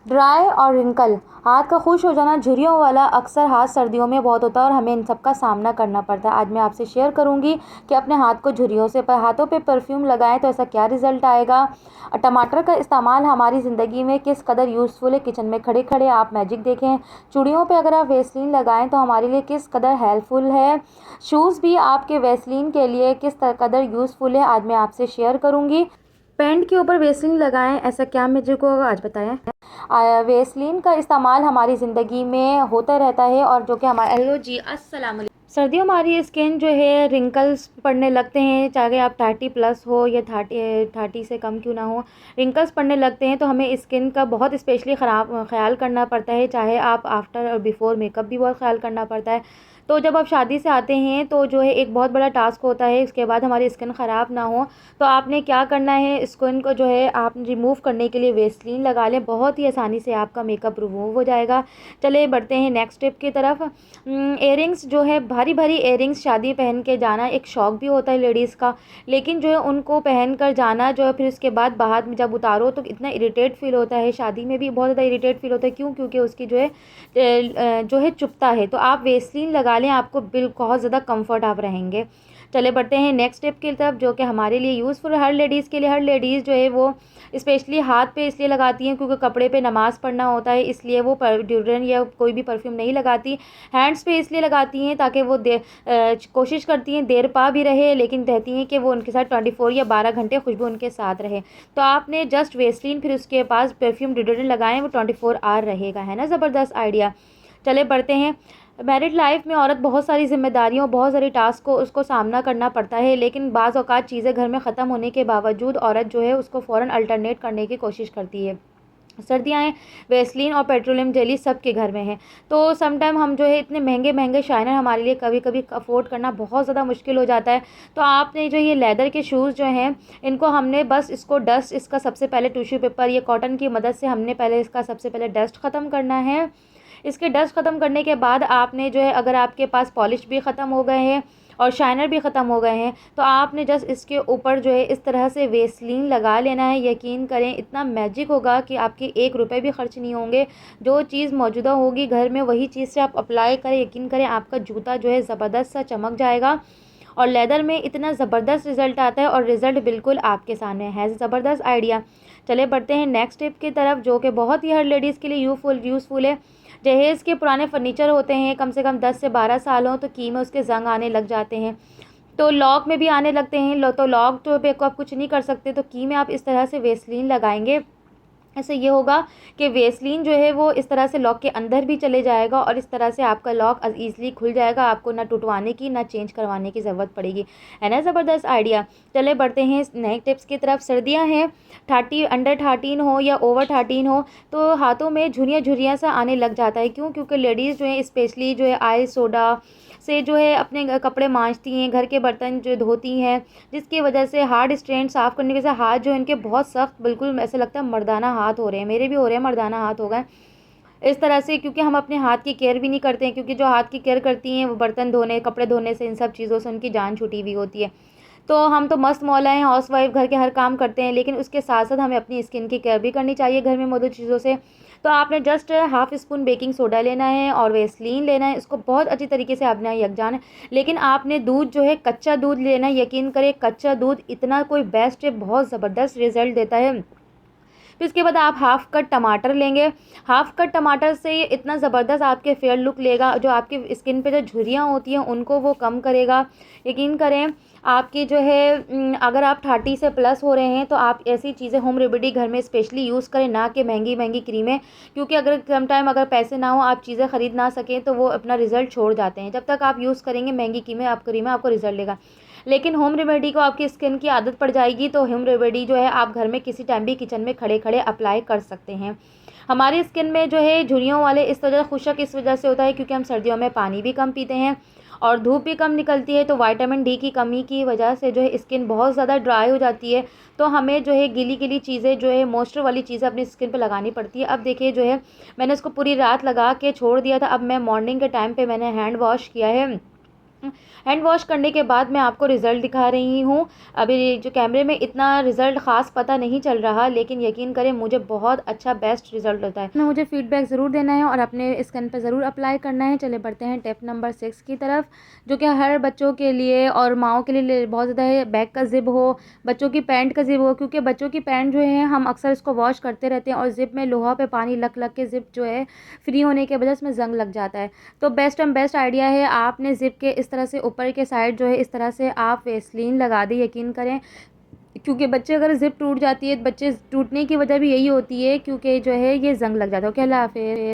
Dry और wrinkle हाथ का खुश हो जाना, झुर्रियों वाला अक्सर हाथ सर्दियों में बहुत होता है और हमें इन सब का सामना करना पड़ता है। आज मैं आपसे शेयर करूंगी कि अपने हाथ को झुर्रियों से हाथों पे परफ्यूम लगाएं तो ऐसा क्या रिजल्ट आएगा। टमाटर का इस्तेमाल हमारी ज़िंदगी में किस कदर यूज़फुल है। किचन में खड़े खड़े आप मैजिक देखें। चूड़ियों पे अगर आप वेसलीन लगाएं तो हमारे लिए किस कदर हेल्पफुल है। शूज़ भी आपके वेसलीन के लिए किस कदर यूज़फुल है, आज मैं आपसे शेयर करूंगी। पैंट के ऊपर वेसलीन लगाएं, ऐसा क्या मैजिक होगा आज बताएं। वेसलीन का इस्तेमाल हमारी ज़िंदगी में होता रहता है और जो कि हमारे हेलो जी अस्सलाम वालेकुम। सर्दियों में हमारी स्किन जो है रिंकल्स पड़ने लगते हैं, चाहे आप 30+ हो या 30 से कम क्यों ना हो। रिंकल्स पड़ने लगते हैं तो हमें स्किन का बहुत स्पेशली ख्याल करना पड़ता है, चाहे आप आफ्टर और बिफ़ोर मेकअप भी बहुत ख्याल करना पड़ता है। तो जब आप शादी से आते हैं तो जो है एक बहुत बड़ा टास्क होता है, इसके बाद हमारी स्किन ख़राब ना हो तो आपने क्या करना है, स्किन को जो है आप रिमूव करने के लिए वेसलीन लगा लें। बहुत ही आसानी से आपका मेकअप रिमूव हो जाएगा। चलिए बढ़ते हैं नेक्स्ट स्टेप की तरफ। इयरिंग्स जो है, भारी भारी इयरिंग्स शादी पहन के जाना एक शौक़ भी होता है लेडीज़ का, लेकिन जो है उनको पहन कर जाना जो है फिर उसके बाद बाहर में जब उतारो तो इतना इरिटेट फील होता है। शादी में भी बहुत ज़्यादा इरिटेट फील होता है। क्यों? क्योंकि उसकी जो है चुभता है। तो आप वेसलीन लगा लें, आपको बहुत ज़्यादा कम्फर्ट आप रहेंगे। चले बढ़ते हैं नेक्स्ट स्टेप की तरफ जो कि हमारे लिए यूज़फुल है हर लेडीज़ के लिए। हर लेडीज़ जो है वो स्पेशली हाथ पे इसलिए लगाती हैं क्योंकि कपड़े पे नमाज़ पढ़ना होता है, इसलिए वो डिओड्रेंट या कोई भी परफ्यूम नहीं लगाती। हैंड्स पे इसलिए लगाती हैं ताकि वो कोशिश करती हैं देर पा भी रहे, लेकिन कहती हैं कि वो उनके साथ 24 या 12 घंटे खुशबू उनके साथ रहे। तो आपने जस्ट वेसलीन फिर उसके पास परफ्यूम डिओड्रेंट लगाएं, वो 24 आवर रहेगा। है ना ज़बरदस्त आइडिया। चले बढ़ते हैं। मैरिड लाइफ में औरत बहुत सारी ज़िम्मेदारियों, बहुत सारी टास्क को उसको सामना करना पड़ता है, लेकिन बाज़ औक़ात चीज़ें घर में ख़त्म होने के बावजूद औरत जो है उसको फ़ौरन अल्टरनेट करने की कोशिश करती है। सर्दियाँ हैं, वेसलीन और पेट्रोलियम जेली सबके घर में है। तो सम टाइम हम जो है इतने महंगे शाइनर हमारे लिए कभी कभी अफोर्ड करना बहुत ज़्यादा मुश्किल हो जाता है। तो आपने जो ये लेदर के शूज़ जो हैं, इनको हमने बस इसको डस्ट इसका सबसे पहले टिश्यू पेपर या कॉटन की मदद से हमने पहले इसका सबसे पहले डस्ट ख़त्म करना है। इसके डस्ट ख़त्म करने के बाद आपने जो है, अगर आपके पास पॉलिश भी ख़त्म हो गए हैं और शाइनर भी ख़त्म हो गए हैं, तो आपने जस्ट इसके ऊपर जो है इस तरह से वेसलीन लगा लेना है। यकीन करें इतना मैजिक होगा कि आपके 1 रुपये भी खर्च नहीं होंगे। जो चीज़ मौजूदा होगी घर में वही चीज़ से आप अप्लाई करें, यकीन करें आपका जूता जो है ज़बरदस्त सा चमक जाएगा और लेदर में इतना ज़बरदस्त रिज़ल्ट आता है और रिज़ल्ट बिल्कुल आपके सामने है। ज़बरदस्त आइडिया। चले बढ़ते हैं नेक्स्ट टिप की तरफ जो कि बहुत ही हर लेडीज़ के लिए यूज़फुल है। जहेज़ के पुराने फर्नीचर होते हैं, कम से कम 10 से 12 साल हों तो की में उसके ज़ंग आने लग जाते हैं, तो लॉक में भी आने लगते हैं। तो लॉक तो पे को आप कुछ नहीं कर सकते, तो की में आप इस तरह से वेसलीन लगाएंगे। ऐसे ये होगा कि वेसलीन जो है वो इस तरह से लॉक के अंदर भी चले जाएगा और इस तरह से आपका लॉक ईज़िली खुल जाएगा। आपको ना टुटवाने की ना चेंज करवाने की ज़रूरत पड़ेगी। है ना ज़बरदस्त आइडिया। चले बढ़ते हैं नए टिप्स की तरफ। सर्दियां हैं, अंडर 13 हो या ओवर 13 हो तो हाथों में झुर्रियाँ सा आने लग जाता है। क्यों? क्योंकि लेडीज़ जो है स्पेशली जो है आयल सोडा से जो है अपने कपड़े मांजती हैं, घर के बर्तन जो धोती हैं, जिसकी वजह से हार्ड स्ट्रेंड साफ़ करने के से हाथ जो इनके बहुत सख्त, बिल्कुल ऐसा लगता है मर्दाना हाथ हो रहे हैं। मेरे भी हो रहे हैं, मर्दाना हाथ हो गए इस तरह से, क्योंकि हम अपने हाथ की केयर भी नहीं करते हैं। क्योंकि जो हाथ की केयर करती हैं वो बर्तन धोने, कपड़े धोने से, इन सब चीज़ों से उनकी जान छूटी हुई होती है। तो हम तो मस्त मौला हैं, हाउसवाइफ, घर के हर काम करते हैं, लेकिन उसके साथ साथ हमें अपनी स्किन की केयर भी करनी चाहिए घर में मौजूद चीज़ों से। तो आपने just half spoon baking soda लेना है और वेसलीन लेना है। इसको बहुत अच्छी तरीके से आपने यकजान है, लेकिन आपने दूध जो है कच्चा दूध लेना है। यकीन करें कच्चा दूध इतना कोई बेस्ट है, बहुत ज़बरदस्त रिज़ल्ट देता है। फिर इसके बाद आप हाफ़ कट टमाटर लेंगे। हाफ़ कट टमाटर से इतना ज़बरदस्त आपके फेयर लुक लेगा, जो आपकी स्किन पे जो झुर्रियाँ होती हैं उनको वो कम करेगा। यकीन करें आपकी जो है अगर आप 30 से प्लस हो रहे हैं तो आप ऐसी चीज़ें होम रेमेडी घर में स्पेशली यूज़ करें, ना कि महंगी क्रीमें। क्योंकि अगर सम टाइम अगर पैसे ना हो, आप चीज़ें ख़रीद ना सकें, तो वो अपना रिज़ल्ट छोड़ जाते हैं। जब तक आप यूज़ करेंगे महंगी क्रीमें आपको रिज़ल्ट देगा, लेकिन होम रेमेडी को आपकी स्किन की आदत पड़ जाएगी तो होम रेमेडी जो है आप घर में किसी टाइम भी किचन में खड़े खड़े अप्लाई कर सकते हैं। हमारी स्किन में जो है झुर्रियों वाले इस वजह खुशक इस वजह से होता है क्योंकि हम सर्दियों में पानी भी कम पीते हैं और धूप भी कम निकलती है, तो विटामिन डी की कमी की वजह से जो है स्किन बहुत ज़्यादा ड्राई हो जाती है। तो हमें जो है गीली चीज़ें जो है मॉइस्चर वाली चीज़ें अपनी स्किन पे लगानी पड़ती है। अब देखिए जो है मैंने इसको पूरी रात लगा के छोड़ दिया था, अब मैं मॉर्निंग के टाइम पे मैंने हैंड वॉश किया है हैंड वॉश करने के बाद मैं आपको रिज़ल्ट दिखा रही हूँ। अभी जो कैमरे में इतना रिज़ल्ट ख़ास पता नहीं चल रहा, लेकिन यकीन करें मुझे बहुत अच्छा बेस्ट रिज़ल्ट होता है। मुझे फ़ीडबैक ज़रूर देना है और अपने स्किन पे ज़रूर अप्लाई करना है। चलिए बढ़ते हैं टिप नंबर 6 की तरफ, जो कि हर बच्चों के लिए और माँओं के लिए बहुत ज़्यादा है। बैक का ज़िप हो, बच्चों की पैंट का ज़िप हो, क्योंकि बच्चों की पैंट जो है हम अक्सर इसको वॉश करते रहते हैं और ज़िप में लोहा पे पानी लग के ज़िप जो है फ्री होने के वजह से इसमें ज़ंग लग जाता है। तो बेस्ट एंड बेस्ट आइडिया है, आपने ज़िप के इस तरह से ऊपर के साइड जो है इस तरह से आप वेसलीन लगा दें। यकीन करें, क्योंकि बच्चे अगर ज़िप टूट जाती है, बच्चे टूटने की वजह भी यही होती है क्योंकि जो है ये ज़ंग लग जाता है। ओके, अल्लाह हाफ़िज़।